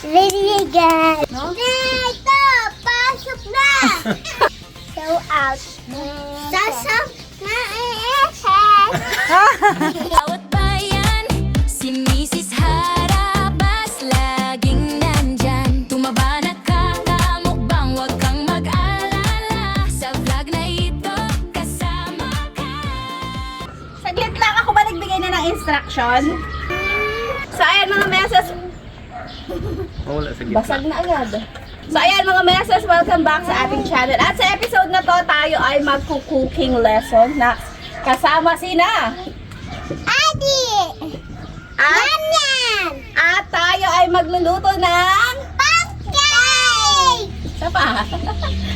Really good. No? Dito! Pasok na! So out. Sasok na Bawat bayan, si Mrs. Harabas laging nandyan. Tumaba na kakamukbang, huwag kang mag-alala. Sa vlog na ito, kasama ka. Saglit lang ako ba nagbigay na ng instruction? So ayan mga meses, Wala sa gitna. basag na agad. So ayan mga meses, welcome back sa ating channel. At sa episode na to, tayo ay magku-cooking lesson na kasama sina Adi! at tayo ay magluluto ng Pancake! isa pa.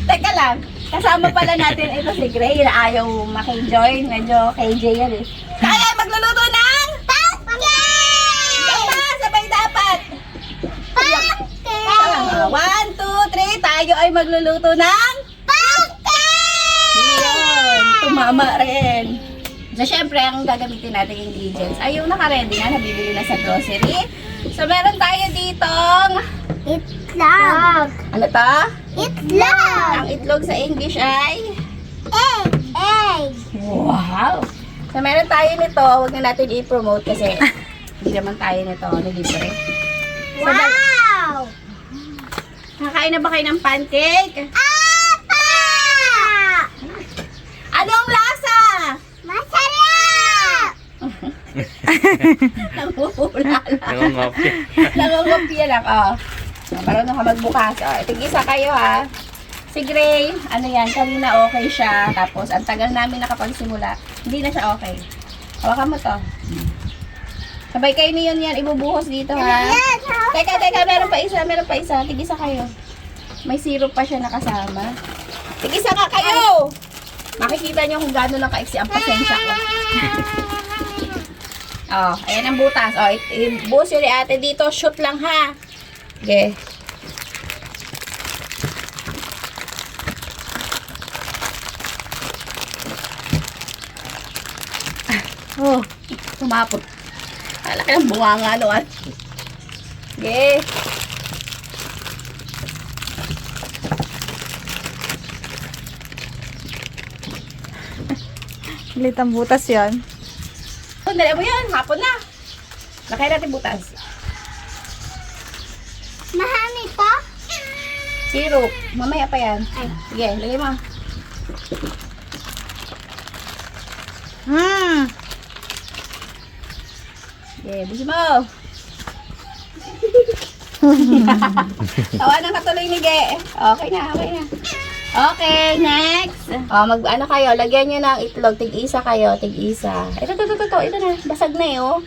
Teka lang, kasama pala natin ito si Gray na ayaw maki-join. Medyo KJ yan eh. Tayo ay magluluto ng Pancake! sabay dapat. Pancake! 1, 2, 3, tayo ay magluluto ng Pancake! yun, tumama rin. So, syempre, ang gagamitin natin ingredients ay yung naka-ready na, nabibili na sa grocery. So, meron tayo ditong, Itlog! ano to? Itlog! Ang itlog sa English ay, Egg! Egg! wow! So, meron tayo nito, huwag na natin i-promote kasi hindi naman tayo nito, nilibre. So, Wow! nakakain na ba kayo ng pancake? Apa! Anong lasa? Masarap! Namumula lang. Nangangapit. Nangungopia lang, oh. Marunong ka magbukas. Oh, tig-isa kayo, ha. Si Gray, ano yan, kanina okay siya. Tapos, ang tagal namin nakapagsimula, hindi na siya okay. Hawakan mo to. Sabay kayo niyon yan, ibubuhos dito, ha. Teka, meron pa isa. Tig-isa kayo. May syrup pa siya nakasama. Tig-isa nga kayo! Makikita niyo kung gaano lang kaiksi ang pasensya ko. Oh, ayan ang butas. Oh, ibuhos yun ni ate dito. Shoot lang, ha. Okay. Oh, tumapot. Alaki ng bunganga, no? Okay. Ulit ang butas yan. Dali mo yan, hapon na. Lakay natin butas. Mahami to? Syrup. Mamaya pa yan. Ay, sige, lagay mo. Sige, busi mo. Tawanan ka tuloy ni Ge. Okay na. Okay, next. Mag-ano kayo, lagyan nyo ng itlog. Tig-isa kayo, tig-isa. Ito na. Basag na eh, oh.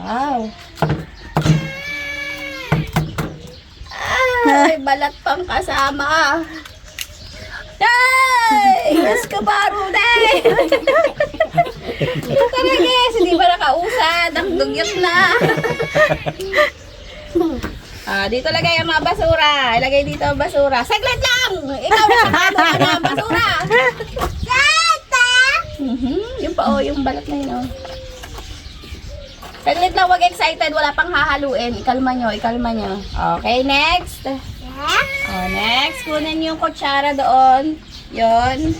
Wow. Ay, balat pang kasama. Ay! Yes, kabaro na eh. Ito talaga eh. Hindi ba nakausad? Ang dugyot na. Dito lagay ang mga basura. Ilagay dito ang basura. Saglit lang! Ikaw na sa ang basura. Yung pa oh, yung balat na yun oh. Saglit lang, wag excited. Wala pang hahaluin. Ikalma nyo. Okay, next. Next. Kunin yung kutsara doon. Yun.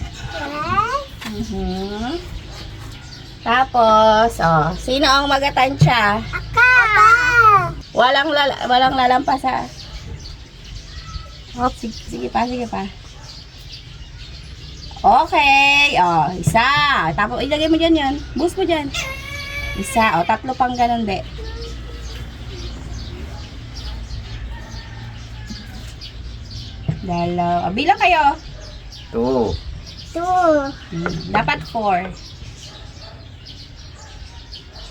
Tapos, sino ang magatansya? Walang lalampas ha. Sige pa. Okay. Isa. Tapos ilagay mo dyan yun. Boost mo dyan. Isa. Tatlo pang ganun de. Dalawa. Bilang kayo. 2. Dapat 4.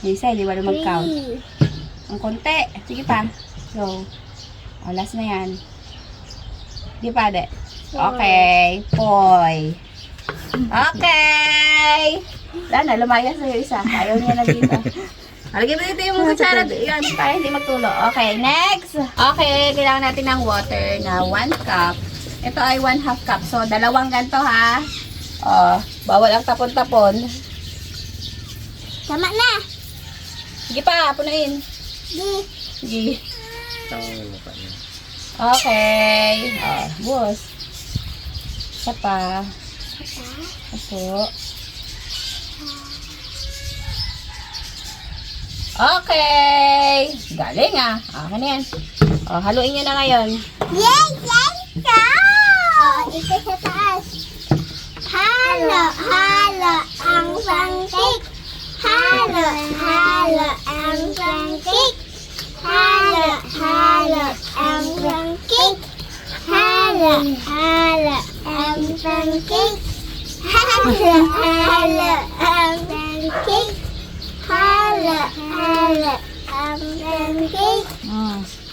Isa, hindi ba mag-count? Ang konti. Sige pa. Go. Last na yan. Sige pa, de. Okay. Poy. Okay. Wala na, lumayas sa'yo isa. Ayaw niya na dito. Lagyan mo dito yung kutsara. Yan, para hindi magtulo. Okay, next. Okay, kailangan natin ng water na 1 cup. Ito ay 1/2 cup. So, 2 ganito ha. Bawal ang tapon-tapon. Tama na. Sige pa, punuin. Di. Sige. Tama yung mukha niya. Okay. Bus. Isa pa. Opo. Okay. Galing ah. Akin na yan. Haluin nyo na ngayon. Yay! Yay! Go! Ito sa taas. Halo, halo ang pancake. Halo, halo ang pancake. Halo, halo ang pancake. Halo, halo ang pancake. Halo, halo ang pancake. Halo, halo ang pancake.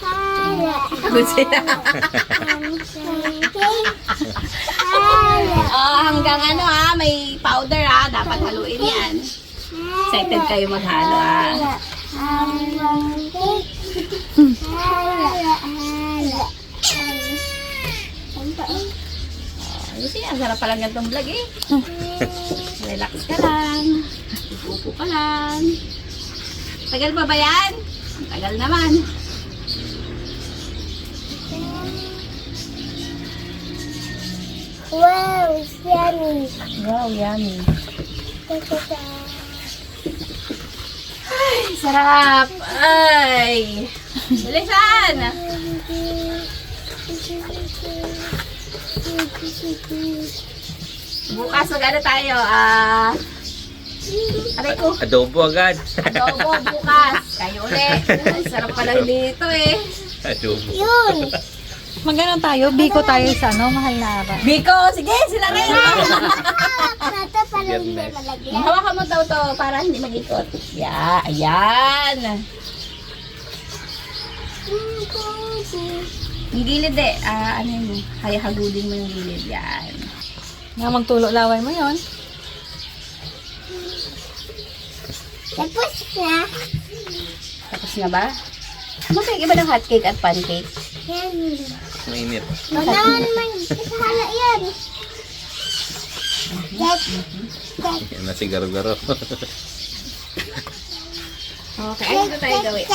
Halo, Good sila. ang pancake. Halo. Hanggang ano may powder dapat haluin yan. Excited kayo maghalo Ang pancake. Halo. Kasi ang sarap palang ganitong vlog eh. Relax ka lang. Upo ka lang. Tagal pa ba yan? Tagal naman. Wow, it's yummy. Wow, yummy. Sarap! Ay! Bilisan! Bukas mag-ano tayo? Aray ko. Adobo agad. Adobo bukas. Kayo ulit. Ay, sarap pala dito eh. Adobo. Yun. Magano tayo? Biko tayo sa mahal na araw. Biko! Sige! Sila na yun! Ito pala hindi malagyan. Hawakan mo daw to para hindi mag-ikot. Yeah, ayan. Yung gilid eh. Ano yun? Hagudin mo yung gilid. Yan. Nga magtulo laway mo yon. Tapos na. Tapos na ba? Masaya iba ng hotcake at pancake. Yan. Mainit. Wala naman. Hala yan. Yan na si Garo-Garo. Okay, ano ito tayo gawin?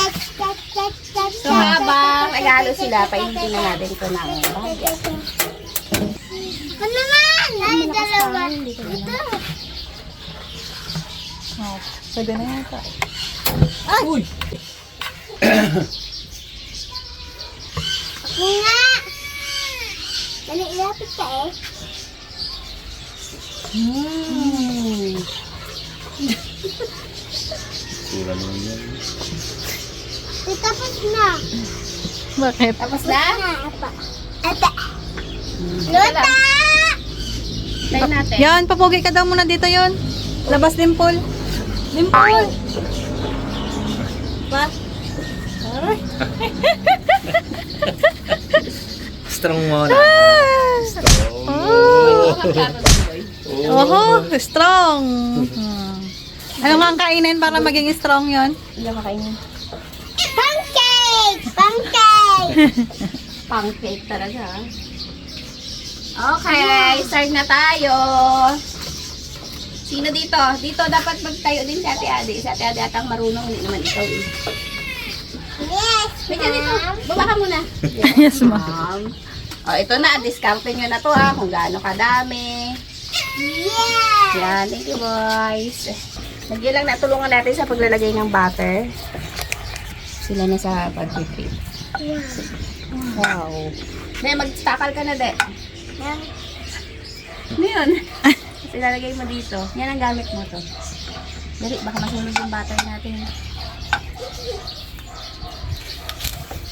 So habang nag-halo sila, painitin na natin ito ng bahagya. Ano naman? Ay, dalawa. Ito. Oh, pwede na yata. Uy! Ako nga. Dali, ilapit ka eh. Sura naman yan. Tapos na. Bakit? Tapos na? Apa. Ata. Luta! Try natin. Yan, papugi ka daw muna dito yon. Labas dimple. Dimple! Ba? Aray. Strong mo na. Strong mo. Oho, strong. Ano nga ang kainin para maging strong yon? Hindi ako kainin. Pancake! Pancake! Pancake talaga. Okay, start na tayo. Sino dito? Dito dapat magtayo din si Ate Ade. Si Ate Ade atang marunong, hindi naman ikaw eh. Yes! Wait, dito. Baba ka muna. Yes, ma'am. Ito na. Discarte nyo na to kung gaano kadami. Yes! Yan. Thank you, boys. Lagyan lang natulungan natin sa paglalagay ng butter. Sila na sa pag-prepare. Wow. May mag-stakal ka na, de. Ano yun? Ilalagay mo dito. Yan ang gamit mo to. Dali, baka masunog yung butter natin.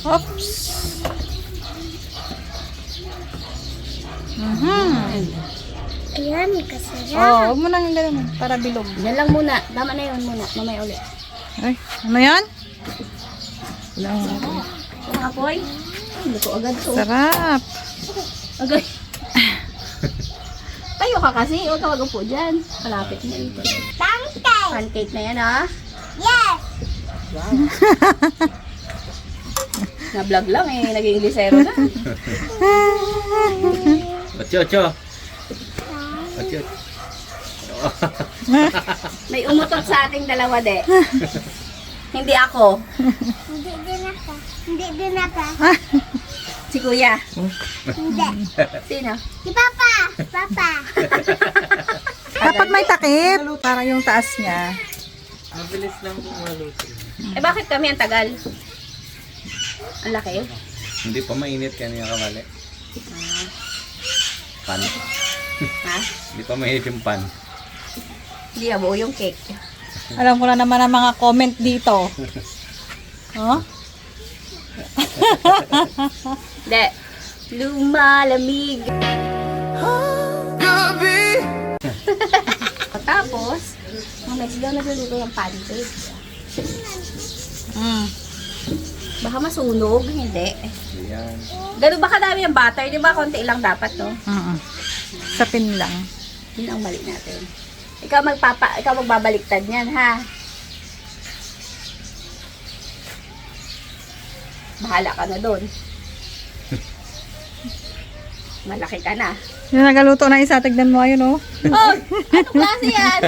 Oops. Ayan, kasarap. Oh, huwag mo nang ganun para bilog. Yan lang muna. Tama na yun muna. Mamaya ulit. Ay, ano yan? Wala mga apoy. Ay, luto agad to. Sarap. Agad. Tayo ka kasi. Huwag ka mag-upo dyan. Kalapit na ito. Pancake! Pancake na yan, ha? Yes! Wow. Na-vlog lang eh. Naging lisero na. Ocho. Ocho. May umutot sa ating dalawa, de. Hindi ako. Hindi din ako. Hindi din ako. Si Kuya. Hindi. Sino? Si Papa. Papa. Dapat may takip. Para yung taas niya. Mabilis lang po maluto. Eh bakit kami ang tagal? Ang laki. Hindi pa mainit kanina kamali. Pan. Ha? Hindi pa mainit yung pan. Hindi buo yung cake. Alam ko na naman ang mga comment dito. Oh? Hindi. Lumalamig. Tapos, mamaya sila nagluluto ng pancake. Baka masunog, hindi. Ayan. Ganun ba kadami ang butter? Di ba konti lang dapat, no? Sapin lang. Yun ang mali natin. Ikaw magbabaliktad niyan, ha? Bahala ka na doon. Malaki ka na. Yung nagaluto na isa, tignan mo ayun oh. Oh! Anong klase yan?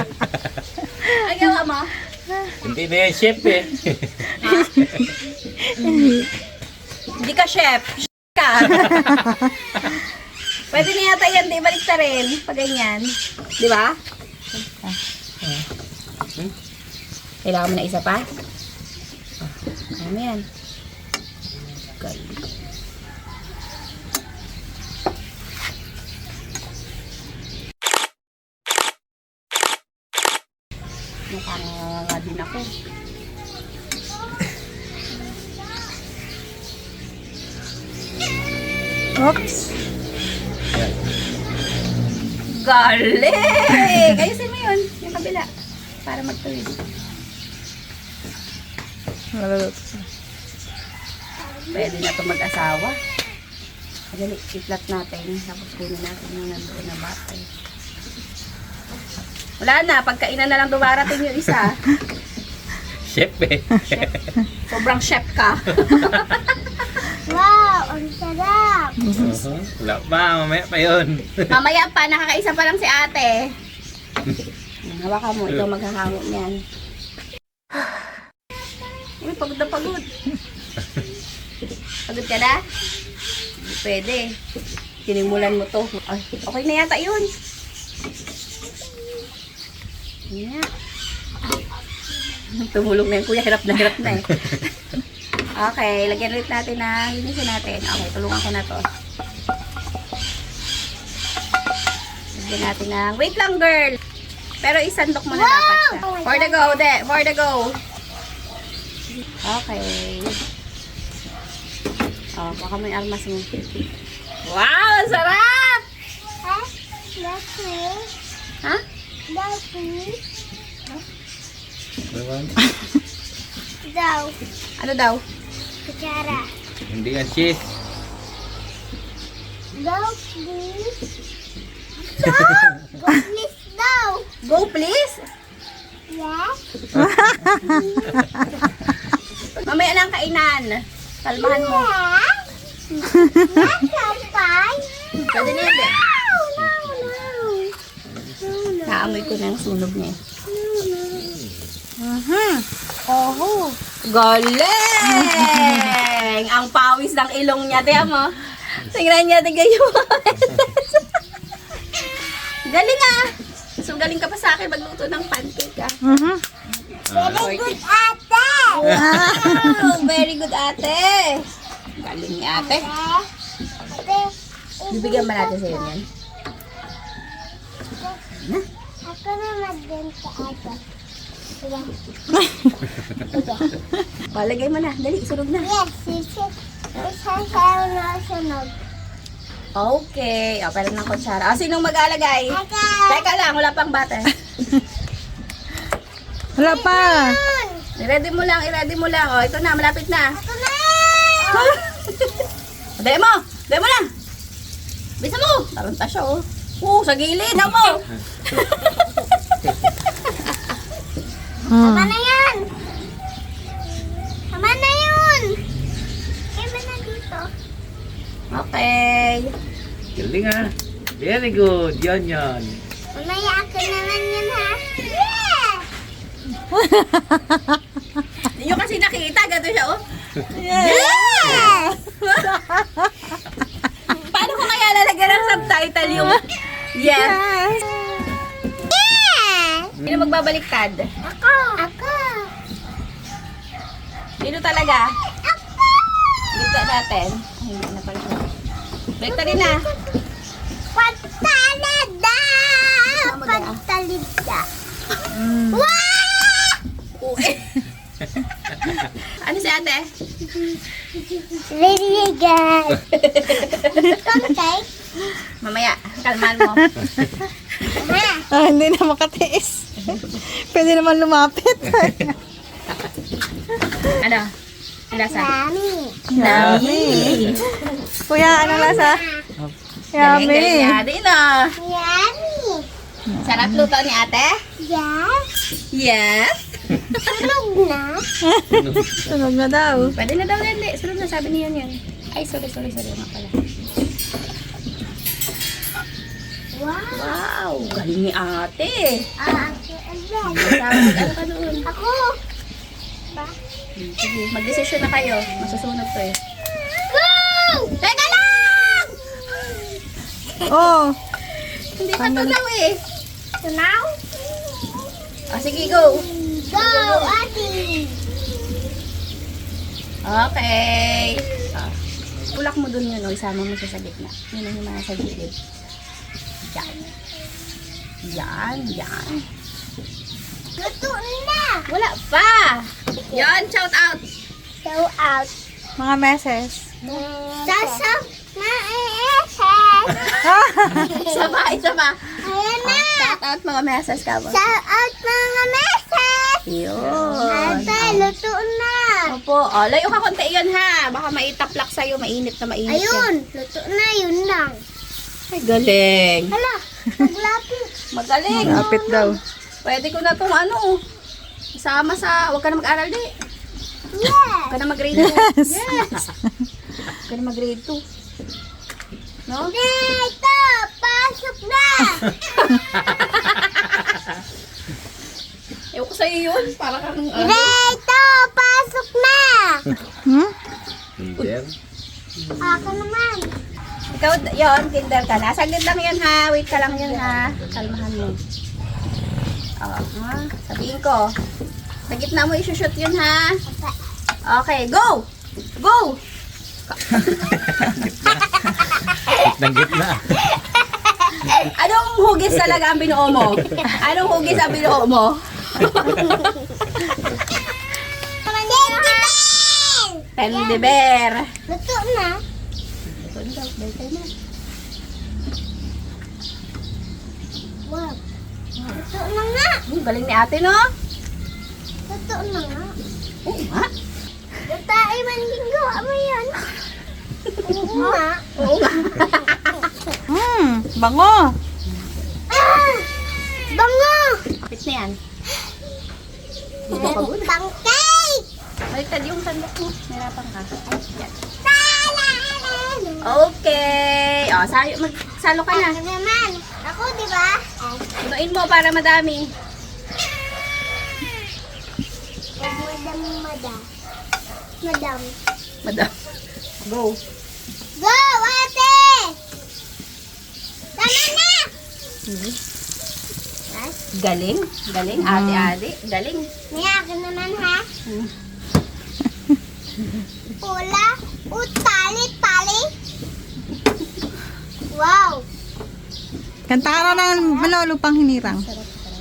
Ang gawa mo? Hindi na yan, chef eh. Hindi ka chef. Ka. Pwede na yata yan, di balik ta rin. Pag ganyan. Di ba? Kailangan mo na isa pa? Ano yan? Galing. Nakanganga din ako. Oops. Galing! Ayusin mo yun, yung kabila. Para magtuwid. Nagaluto siya. Pwede na ito mag-asawa. Dali, i-flat natin. Tapos kunin natin yung nandoon na batay. Wala na, pagkainan na lang dumarating yung isa. Chef eh. Sobrang chef ka. Wow, ang sarap. Wala pa, mamaya pa yun. Mamaya pa, nakakaisa pa lang si ate. Hawakan mo, ikaw maghahango niyan. Uy, pagod na pagod. Pagod ka na? Hindi pwede. Tinimulan mo to. Ay, okay na yata yun. Yeah. Tumulong na yung kuya, hirap na eh. Okay, lagyan ulit natin na linisin natin. Okay, tulungan ko na to. Lagyan natin ng, wait lang girl! Pero isandok mo na dapat siya. For the go, de! For the go! Okay. Oh, baka may armas mo. Wow! Ang sarap! Ha? That's me. Ha? That's me. Diba? Daw. Ano daw? Kutsara. Hindi nga cheese. Daw, please. Daw! Go, please, daw. Go please! Yes? Mamaya lang kainan. Kalmahan mo. Yes? That's fine. Pwede na yun, de. No, no, no. No, Naamoy ko na yung sunog niya. Oh. Galing! Ang pawis ng ilong niya. Tiyan mo. Tingnan niya, tingnan niyo. Galing ah! So, galing ka pa sa akin magluto ng pancake ah. Very good, ate. Wow! Very good ate! Galing ni ate. Ate, Bibigyan ba natin sa'yo yan? ako naman din sa ate. Diba? Palagay mo na. Dali, sunog na. Yes, isasayaw na sunog. Okay. O, pwede ng kutsara. O, sinong mag-alagay? Ate! Teka lang, wala pang butter. Wala pa. I-ready mo lang, i-ready mo lang. O, ito na, malapit na. Ito na! Dahil mo! Dahil mo lang! Bisa mo! Taranta siya, oh. Sa gilid, ha mo! Tama na yan! Tama na yun! Tama na dito. Okay. Galing ah. Very good. Yan yan. Mamaya ako naman yun, ha? Yeah! Yung kasi nakita, gato siya, oh. Yeah! Paano ko kaya lalagyan ng subtitle yung yes? Sino magbabaliktad? Ako. Ako. Sino talaga? Baliktad natin. Ay, hindi na pala. Baliktad rin na. Patalida. Patalida. Wow! Ano si ate? Really good. Okay. Mamaya, kalman mo. Ah, hindi na makatiis. Pwede naman lumapit. Ano? Lasa? Yummy. Yummy. Kuya, ano lasa? Galing, Yummy. galing ate, no? Yummy. Sarap luto ni ate? Yes. Yes. Tulog na. Tunog na daw. Pwede na daw, Lele. Sunod na, sabi niya yun. Ay, sorry. Nga pala. Wow. Wow, galing ni ate. Ako. Ano ka doon? Ako. Sige, mag-desisyon na kayo. Masusunod to eh. Go! Teka lang! Oh, Hindi pa to daw eh. So now, Sige, go. go, Ate. Okay. Pulak mo dun yun, isama mo siya sa gitna. Yun ang mga sa gilid. Yan. Luto na. Wala pa. Yan, shout out. Show out. mga meses. Sasa. Sama. Ayan na. Shout out mga mesas ka ba? Shout out mga meses. Yun. Ate, luto na. Opo. Layo ka konti yun ha. Baka maitaplak sa'yo. Mainit na mainit yan. Ayun, luto na, yun lang. Ay, galing. Hala, naglapit. Magaling. Lapit daw. Pwede ko na itong ano. Isama sa... Huwag ka na mag-aral di. Yes. Huwag ka na mag-grade 2. Yes. Huwag ka na mag-grade 2. No? Dito, pasok na. Ewan ko sa'yo yun. Para kang... Dito, pasok na. Hmm? Kinder. Ako naman. Ikaw, yun, kinder ka na. Saglit lang yun ha. Wait ka lang yun ha. Kalmahan mo. Sabihin ko. Sa gitna mo isushoot yun ha. Okay, go! Go! Ng gitna. Anong hugis talaga ang binuo mo? Anong hugis ang binuo mo? Teddy bear. Luto na. Ito na daw, balik na. Wow. Luto na nga. Galing ni ate, no? Luto na nga. Oo nga. Luto ay manlinggo. Ano yan? Oo nga. Oo nga. Bango. Ah! Bango! Kapit na yan. Pancake! Baliktad yung sandok mo. Nahirapan ka. Ay, yan. Salad! Okay. O, magsalo ka na. Ako naman. Ako, di ba? Punuin mo para madami. Madam. Madam. Go. Go, ate! Tama na! Galing. Galing. Ate-ate. Galing. May akin naman, ha? Hmm. Pula, utali-tali. Wow! Kanta ka na ng lupang hinirang.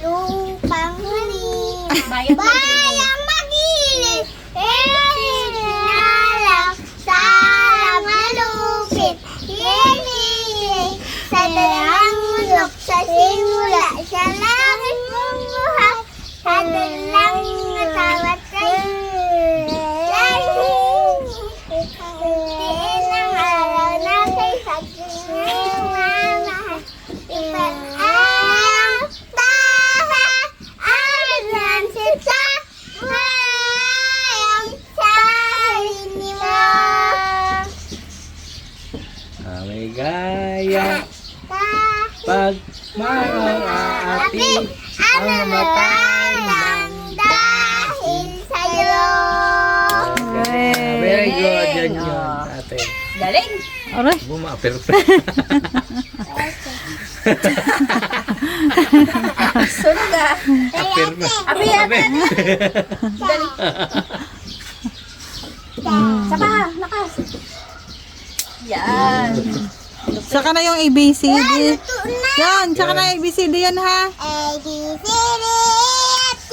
Lupang huli. Bayang Bayang magiling. Sinalang. Salang malupit. Hiniling. Sa dalang mulok. Sa simula. Sa langit bumuhay. Sa dalang natawat sa'yo. Ng araw na kay sadyang mamahal. Ipag-ang taha ang lansita mayang sarili mo. May gaya. Kahit Pag maaati ang mamatay ng dahil sa'yo. Galing, yun. oh. Ate. Galing. Aray. Buma-perfect. Sunog ah. Apirma. Abi yan. Galing. Saka, lakas. Yan. Saka na yung ABCD. Yan, saka na yung ABCD yan ha. A, B, C, D, E, F, G,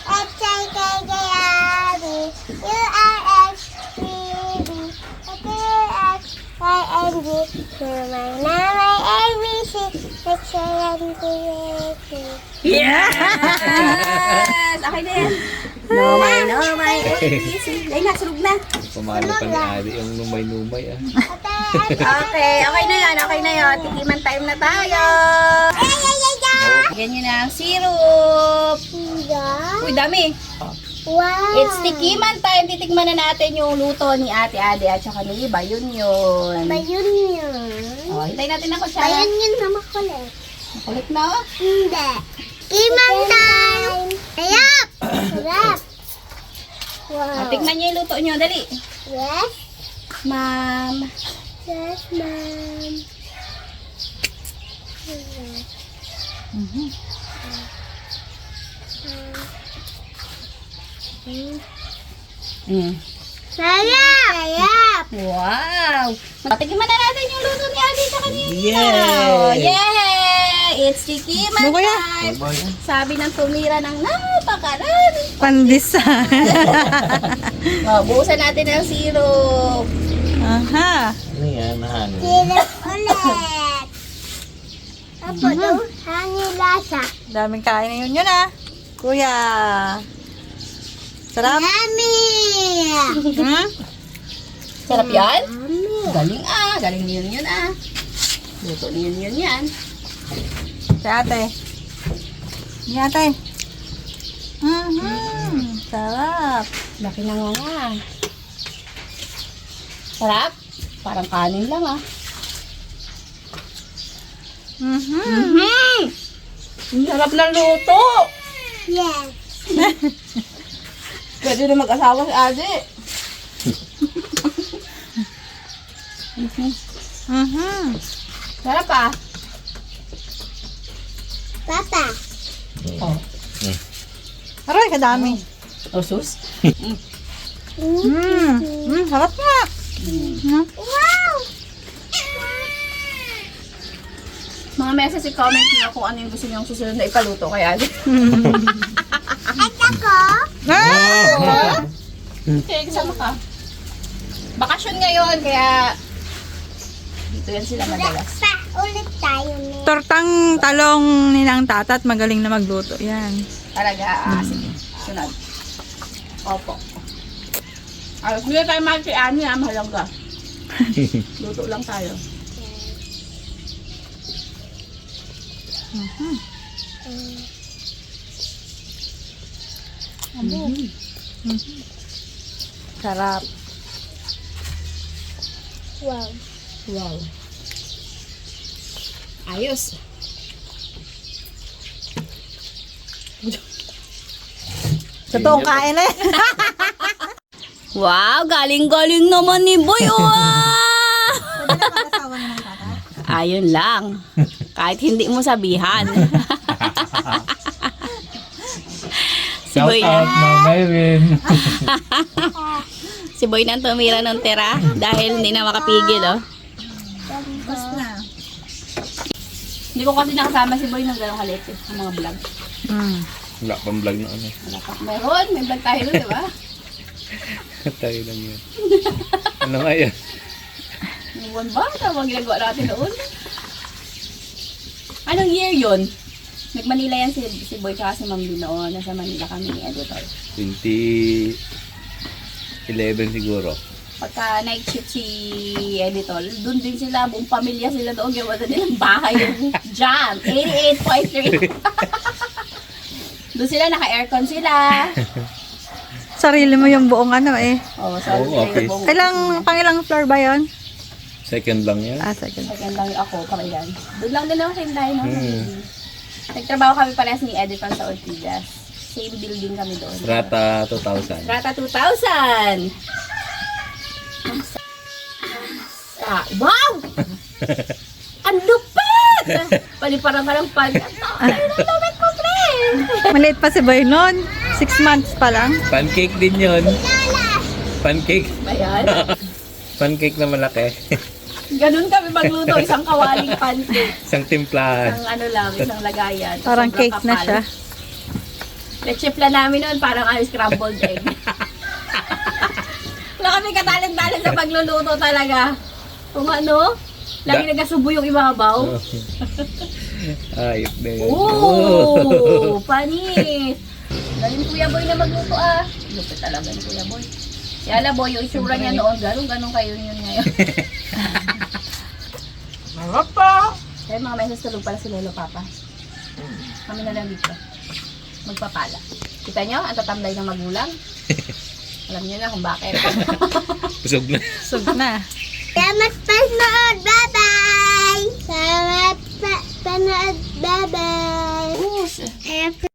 H, I, K, L, M, N, O, P, Q, R, S, T, U, V, W, X, Y, and Z. May A, B, C, H, I, N, T, A, P. Yes! Okay na yan. No, may. Ay, nasulog na. Pumalo pa ni Adi yung numay-numay ah. Okay na yan. Tikiman time na tayo. Ganyan na ang syrup. Uy, dami. Wow. It's tikiman time. Titikman na natin yung luto ni Ate Ade at saka ni Iba. Yun. Bayun yun. Oh, hintayin natin ang kutsara. Bayun yun na makulit. Kulit na oh. Hindi. Kimang time. Sarap. Sarap. Wow. Tikman niyo yung luto niyo. Dali. Yes. Ma'am. Yes, ma'am. Mm. Sarap. Sarap. Wow! Tikman na natin yung luto ni Ate at ni Iba. Yay! Yay! It's tikiman Ano kaya? time. Sabi ng tumira ng napakarami. Pandisan. Buhusan natin ang syrup. Aha. Ano yan? Ano? Sarap ulit. Apo daw, hangin lasa. Daming kain yun ah. Kuya. Sarap? Yummy. Hmm? Sarap yan? Yummy. Galing ah. Galing yun ah. Luto yun yan. Si ate. Si ate. Sarap. Laki na nga. Sarap? Parang kanin lang ah. Ang sarap ng luto. Yes. Pwede na mag-asawa si Ate. Sarap ah. Papa. Oh. Aray, kadami. Oh, sus. Sarap nga. Wow. Mga message comment niyo kung ano yung gusto niyong susunod na ipaluto kay Ate. At ako. Ah! Okay, kasama ka. Bakasyon ngayon, kaya dito yan sila madalas. Pa, ulit tayo ni. Tortang talong nilang tatat, magaling na magluto. Yan. Talaga, sige. Sunod. Opo. Hindi na tayo mahal si Ani, mahalaga. Luto lang tayo. Sarap. Wow. Wow. Ayos. Totoong kain eh. Wow, galing-galing naman ni Boy. Ayun lang. Kahit hindi mo sabihan. Si Shout Boy out, Ma'am Irene. Si Boy nang tumira ng tira dahil hindi na makapigil, oh. Hindi ko kasi nakasama si Boy ng gano'ng kalit eh, sa mga vlog. Wala pang vlog na ano. Wala pa. Meron, may vlog tayo doon, di ba? Tayo lang yun. Ano nga yan? Yung buwan ba? Tawag ginagawa natin doon. Anong year yun? Nag-Manila yan si Boy tsaka si Ma'am Lou noon. Nasa Manila kami ni Editor. 2011 siguro. Pagka night shift si Editor, doon din sila, buong pamilya sila doon. Gawa na nilang bahay yung Jam. 88.3. Doon sila, naka-aircon sila. Sarili mo yung buong ano eh. Oh, so, Oo, okay. Pangilang floor ba yon? Second lang yan. Second. Second lang ako, kamailan. Doon lang din ako sa Inday, no? Nagtrabaho kami parehas ni Editor sa Ortigas. Same building kami doon. Strata 2000. Strata 2000! Wow! Ang lupit! Paliparang ka ng pag. Ang lupit mo, friend! Maliit pa si Boy noon. 6 months pa lang. Pancake din yun. Pancake. Ayan. Pancake na malaki. Ganun kami magluto. Isang kawaling pancake. Isang timplahan. Isang ano lang, isang lagayan. Parang Sobrang cake na kapal. siya. Lechipla namin noon, parang scrambled egg. Wala kami katalan-talan sa pagluluto talaga. Kung ano, lagi nagkasubo yung ibabaw. Ayop na yun. Oo, panis. Galing Kuya Boy na magluto ah. Lupit talaga ni Kuya Boy. Si Ala Boy, yung itsura niya noon, ganun kayo yun ngayon. Mga pa! Kaya mga meses tulog pala si Lolo Papa. Kami na lang dito. Magpapala. Kita nyo, ang tatamlay ng magulang. Alam niyo na kung bakit. Busog na. Sug na. Salamat panood. Bye-bye. Salamat panood. Bye-bye. Us.